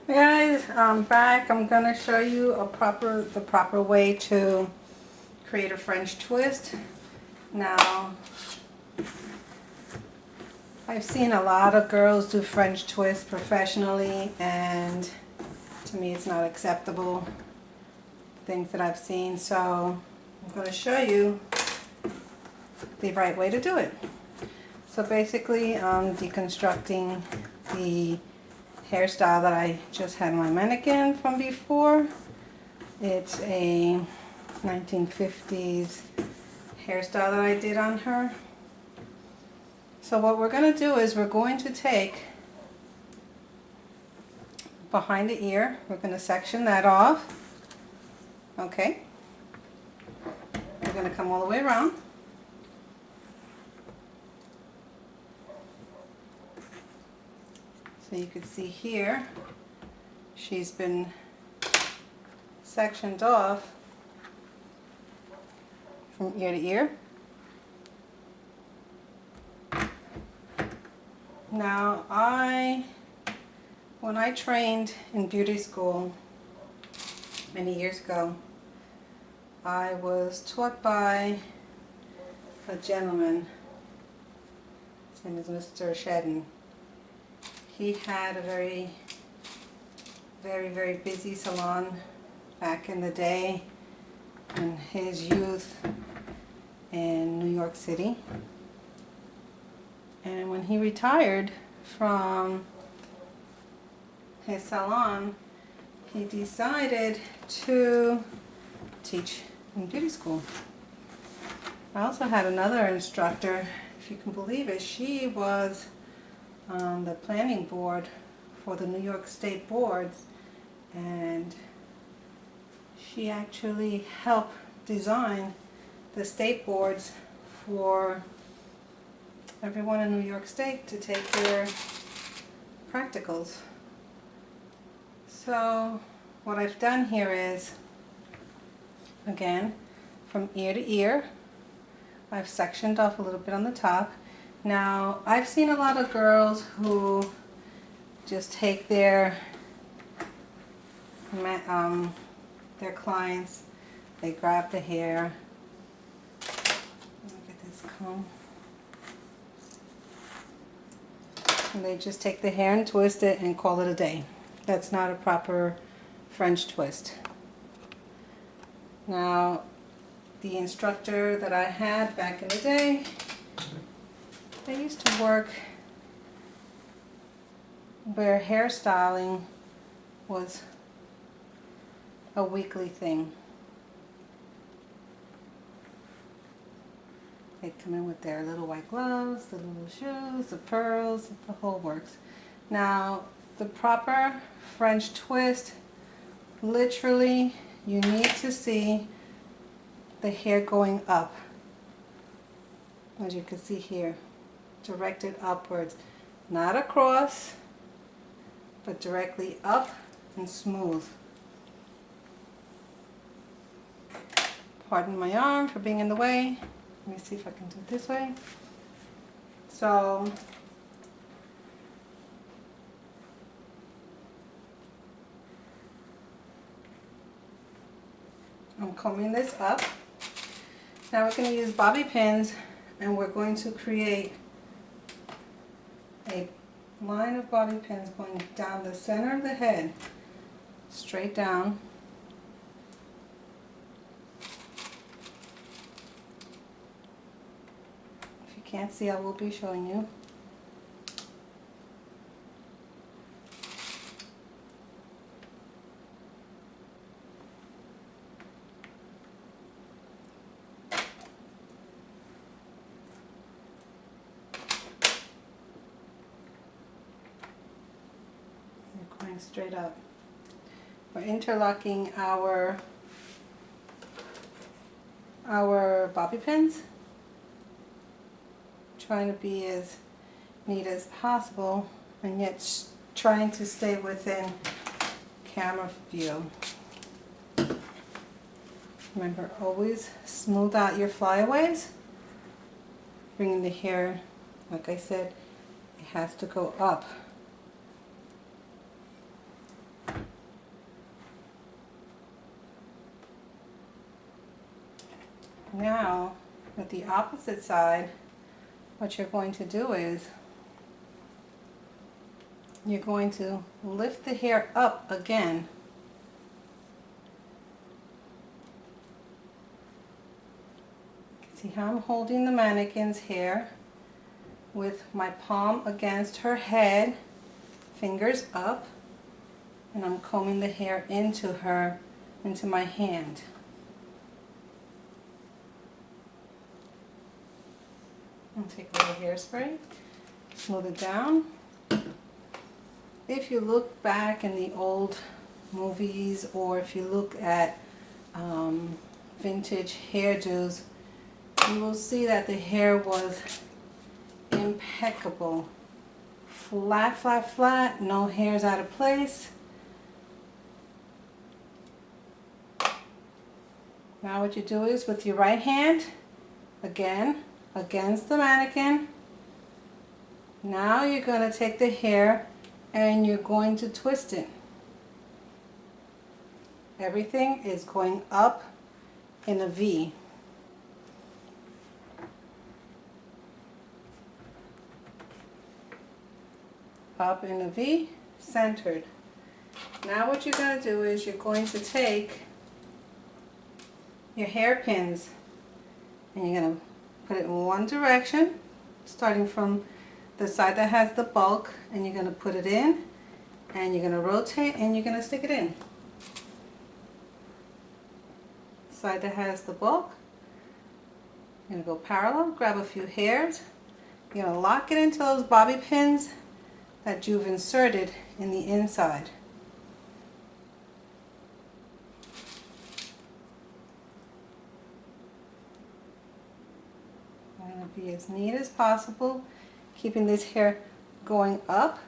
Hey guys, I'm back. I'm gonna show you the proper way to create a French twist. Now, I've seen a lot of girls do French twist professionally, and to me it's not acceptable, things that I've seen. So I'm gonna show you the right way to do it. So basically, I'm deconstructing the hairstyle that I just had my mannequin from before. It's a 1950s hairstyle that I did on her. So what we're going to do is we're going to take behind the ear, we're going to section that off. Okay. We're going to come all the way around. So you can see here, she's been sectioned off from ear to ear. Now when I trained in beauty school many years ago, I was taught by a gentleman. His name is Mr. Shedden. He had a very, very busy salon back in the day in his youth in New York City. And when he retired from his salon, he decided to teach in beauty school. I also had another instructor, if you can believe it. She was on the planning board for the New York State boards, and she actually helped design the state boards for everyone in New York State to take their practicals. So what I've done here is, again, from ear to ear, I've sectioned off a little bit on the top. Now, I've seen a lot of girls who just take their clients, they grab the hair. Let me get this comb. And they just take the hair and twist it and call it a day. That's not a proper French twist. Now, the instructor that I had back in the day, they used to work where hairstyling was a weekly thing. They'd come in with their little white gloves, the little shoes, the pearls, the whole works. Now, the proper French twist, literally, you need to see the hair going up. As you can see here, directed upwards. Not across, but directly up and smooth. Pardon my arm for being in the way. Let me see if I can do it this way. So, I'm combing this up. Now we're going to use bobby pins, and we're going to create a line of bobby pins going down the center of the head, straight down. If you can't see, I will be showing you. Going straight up. We're interlocking our bobby pins, trying to be as neat as possible and yet trying to stay within camera view. Remember, always smooth out your flyaways, bringing the hair, like I said, it has to go up. Now, with the opposite side, what you're going to do is you're going to lift the hair up again. See how I'm holding the mannequin's hair with my palm against her head, fingers up, and I'm combing the hair into my hand. I'll take a little hairspray, smooth it down. If you look back in the old movies, or if you look at vintage hairdos, you will see that the hair was impeccable. Flat, flat, flat, no hairs out of place. Now what you do is with your right hand, again, against the mannequin. Now you're going to take the hair and you're going to twist it. Everything is going up in a V. Up in a V, centered. Now what you're going to do is you're going to take your hairpins and you're going to put it in one direction, starting from the side that has the bulk, and you're going to put it in, and you're going to rotate, and you're going to stick it in. Side that has the bulk, you're going to go parallel, grab a few hairs, you're going to lock it into those bobby pins that you've inserted in the inside. I'm going to be as neat as possible, keeping this hair going up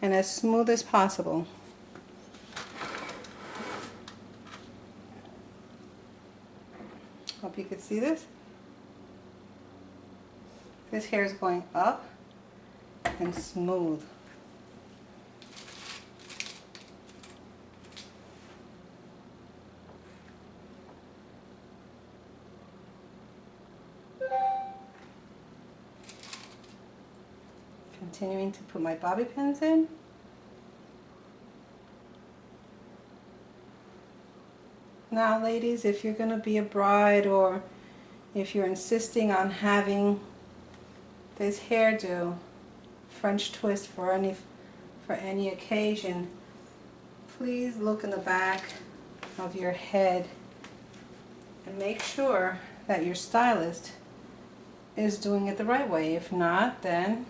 and as smooth as possible. Hope you can see this. This hair is going up and smooth. Continuing to put my bobby pins in. Now ladies, if you're going to be a bride, or if you're insisting on having this hairdo, French twist for any occasion, please look in the back of your head and make sure that your stylist is doing it the right way. If not, then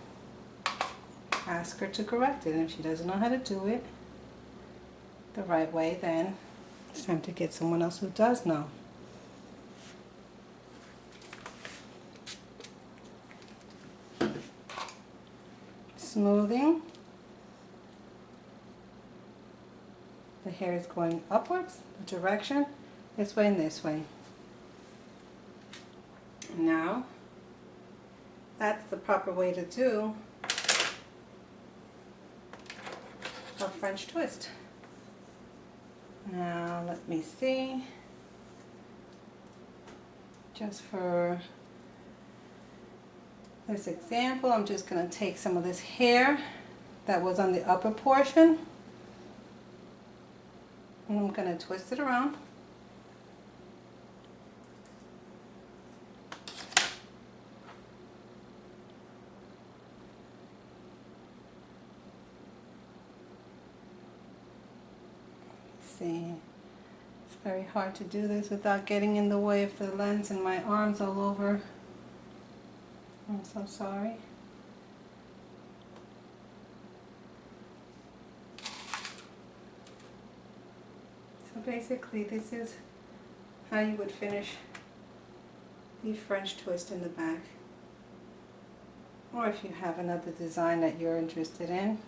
ask her to correct it. And if she doesn't know how to do it the right way, then it's time to get someone else who does know. Smoothing. The hair is going upwards, the direction, this way and this way. Now, that's the proper way to do a French twist. Now, let me see. Just for this example, I'm just going to take some of this hair that was on the upper portion, and I'm going to twist it around. See, it's very hard to do this without getting in the way of the lens and my arms all over. I'm so sorry. So basically this is how you would finish the French twist in the back. Or if you have another design that you're interested in.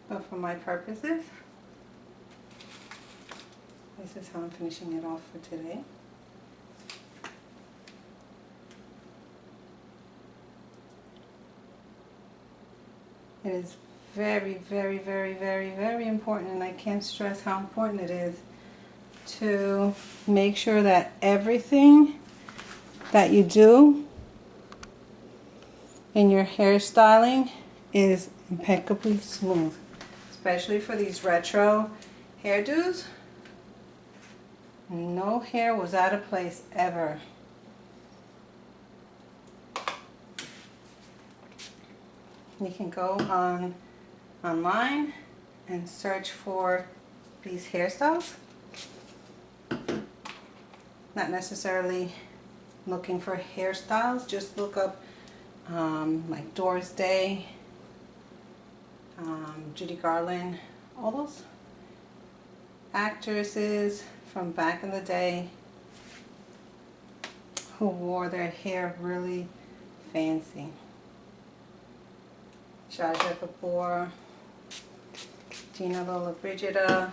But for my purposes, this is how I'm finishing it off for today. It is very, very, very, very, very important, and I can't stress how important it is to make sure that everything that you do in your hairstyling is impeccably smooth, especially for these retro hairdos. No hair was out of place ever. You can go online and search for these hairstyles. Not necessarily looking for hairstyles, just look up like Doris Day, Judy Garland, all those actresses from back in the day who wore their hair really fancy. Zsa Zsa Gabor, Gina Lollobrigida,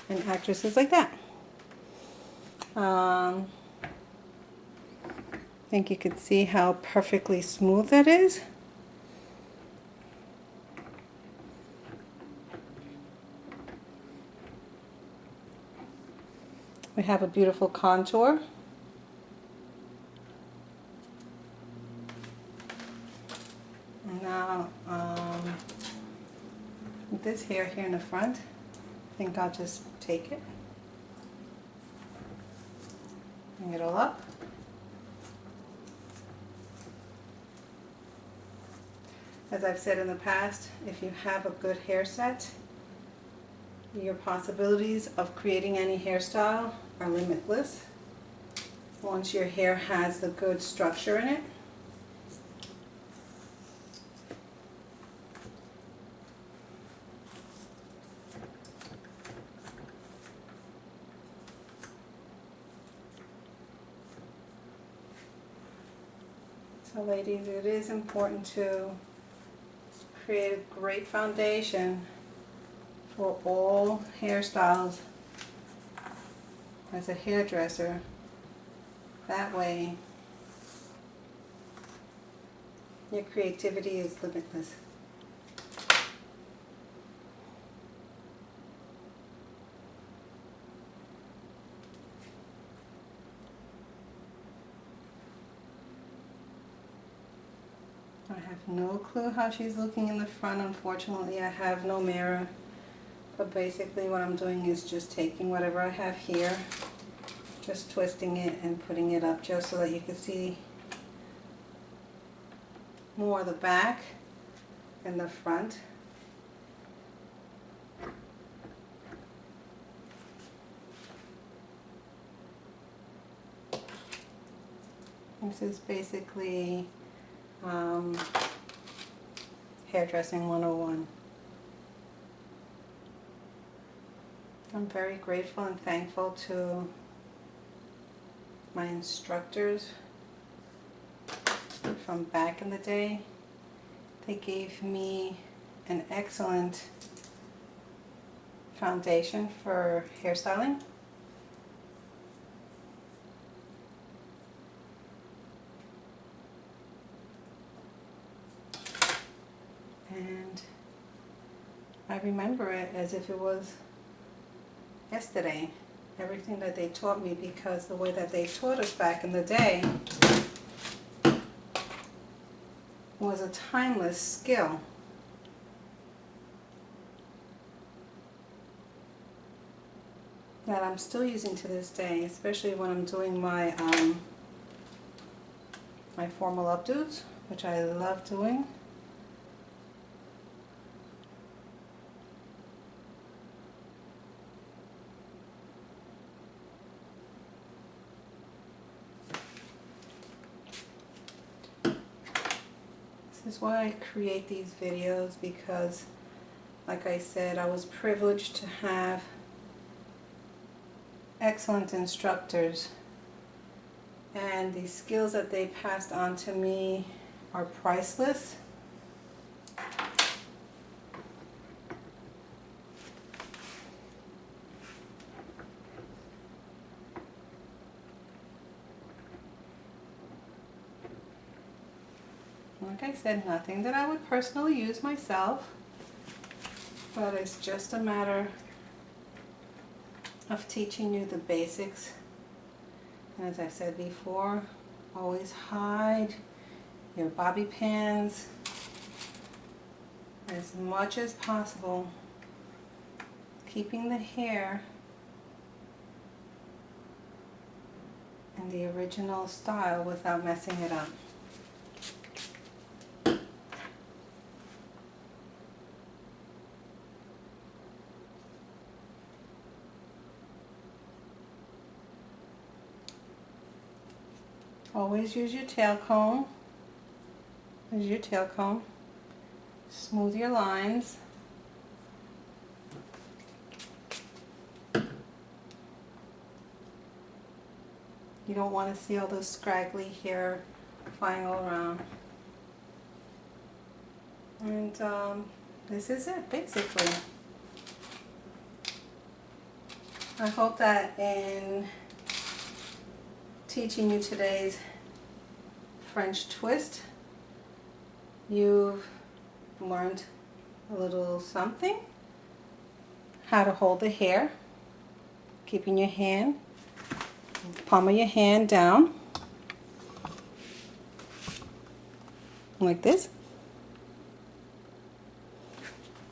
and actresses like that. I think you could see how perfectly smooth that is. We have a beautiful contour. Now, with this hair here in the front, I think I'll just take it, bring it all up. As I've said in the past, if you have a good hair set, your possibilities of creating any hairstyle are limitless once your hair has the good structure in it. So ladies, it is important to create a great foundation for all hairstyles as a hairdresser. That way your creativity is limitless. I have no clue how she's looking in the front. Unfortunately, I have no mirror. But basically what I'm doing is just taking whatever I have here, just twisting it and putting it up just so that you can see more of the back and the front. This is basically hairdressing 101. I'm very grateful and thankful to my instructors from back in the day. They gave me an excellent foundation for hairstyling. And I remember it as if it was yesterday, everything that they taught me, because the way that they taught us back in the day was a timeless skill. That I'm still using to this day, especially when I'm doing my my formal updos, which I love doing. This is why I create these videos, because like I said, I was privileged to have excellent instructors, and the skills that they passed on to me are priceless. Like I said, nothing that I would personally use myself, But it's just a matter of teaching you the basics. And as I said before, always hide your bobby pins as much as possible, keeping the hair in the original style without messing it up. Always use your tail comb. Use your tail comb. Smooth your lines. You don't want to see all those scraggly hair flying all around. And this is it, basically. I hope that in teaching you today's French twist, you've learned a little something. How to hold the hair, keeping your hand, palm of your hand down, like this.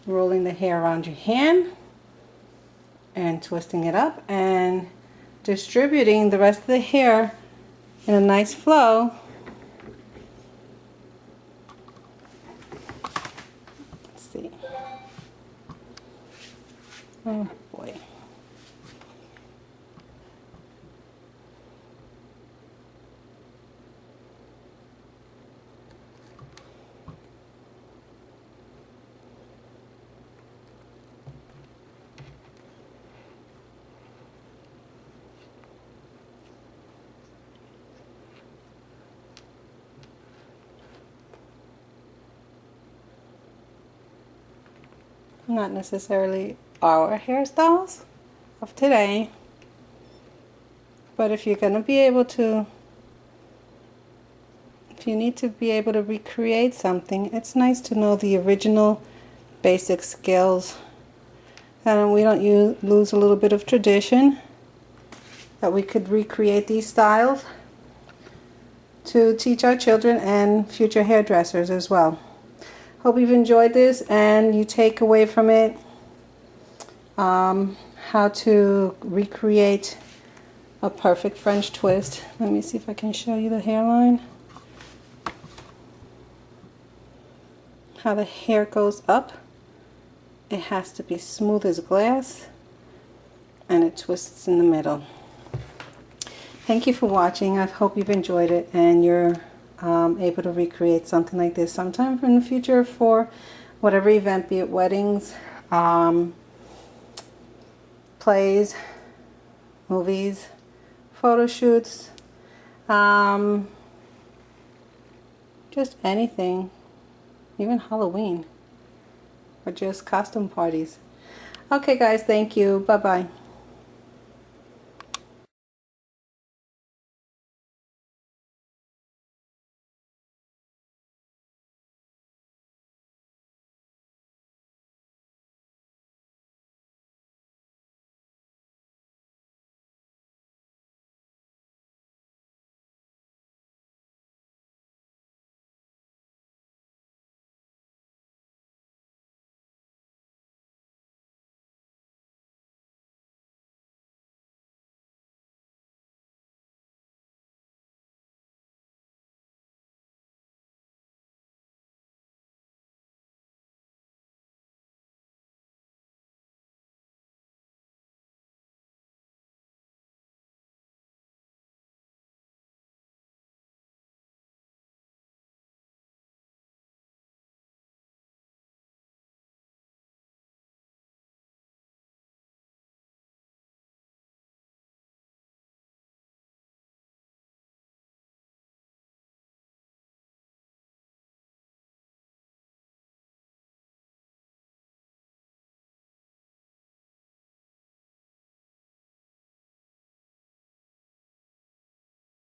Rolling the hair around your hand and twisting it up and distributing the rest of the hair in a nice flow. Let's see. Oh boy. Not necessarily our hairstyles of today, but if you're going to be able to, if you need to be able to recreate something, it's nice to know the original basic skills, and we don't lose a little bit of tradition, that we could recreate these styles to teach our children and future hairdressers as well. Hope you've enjoyed this and you take away from it how to recreate a perfect French twist. Let me see if I can show you the hairline. How the hair goes up. It has to be smooth as glass and it twists in the middle. Thank you for watching. I hope you've enjoyed it and you're able to recreate something like this sometime in the future for whatever event, be it weddings, plays, movies, photo shoots, just anything, even Halloween, or just costume parties. Okay guys, thank you. Bye-bye.